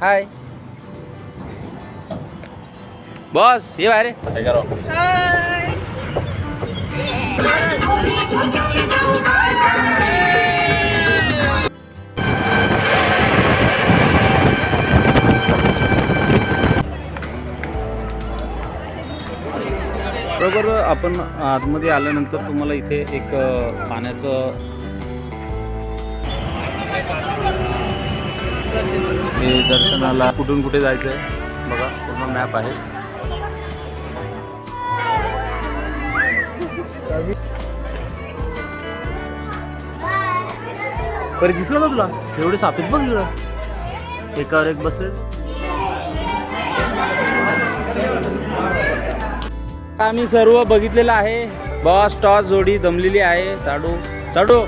हाय boss ये बाहेर बरोबर. आपण आतमध्ये आल्यानंतर तुम्हाला इथे एक पाण्याचं हे दर्शनाला कुठून कुठे जायचं आहे बघा, पूर्ण मॅप आहे. बरं दिसलं का तुला एवढे साफीत बघ इकडं एकावर एक बसले. आम्ही सर्व बघितलेलं आहे. बॉस टॉस जोडी दमलेली आहे. साडू साडू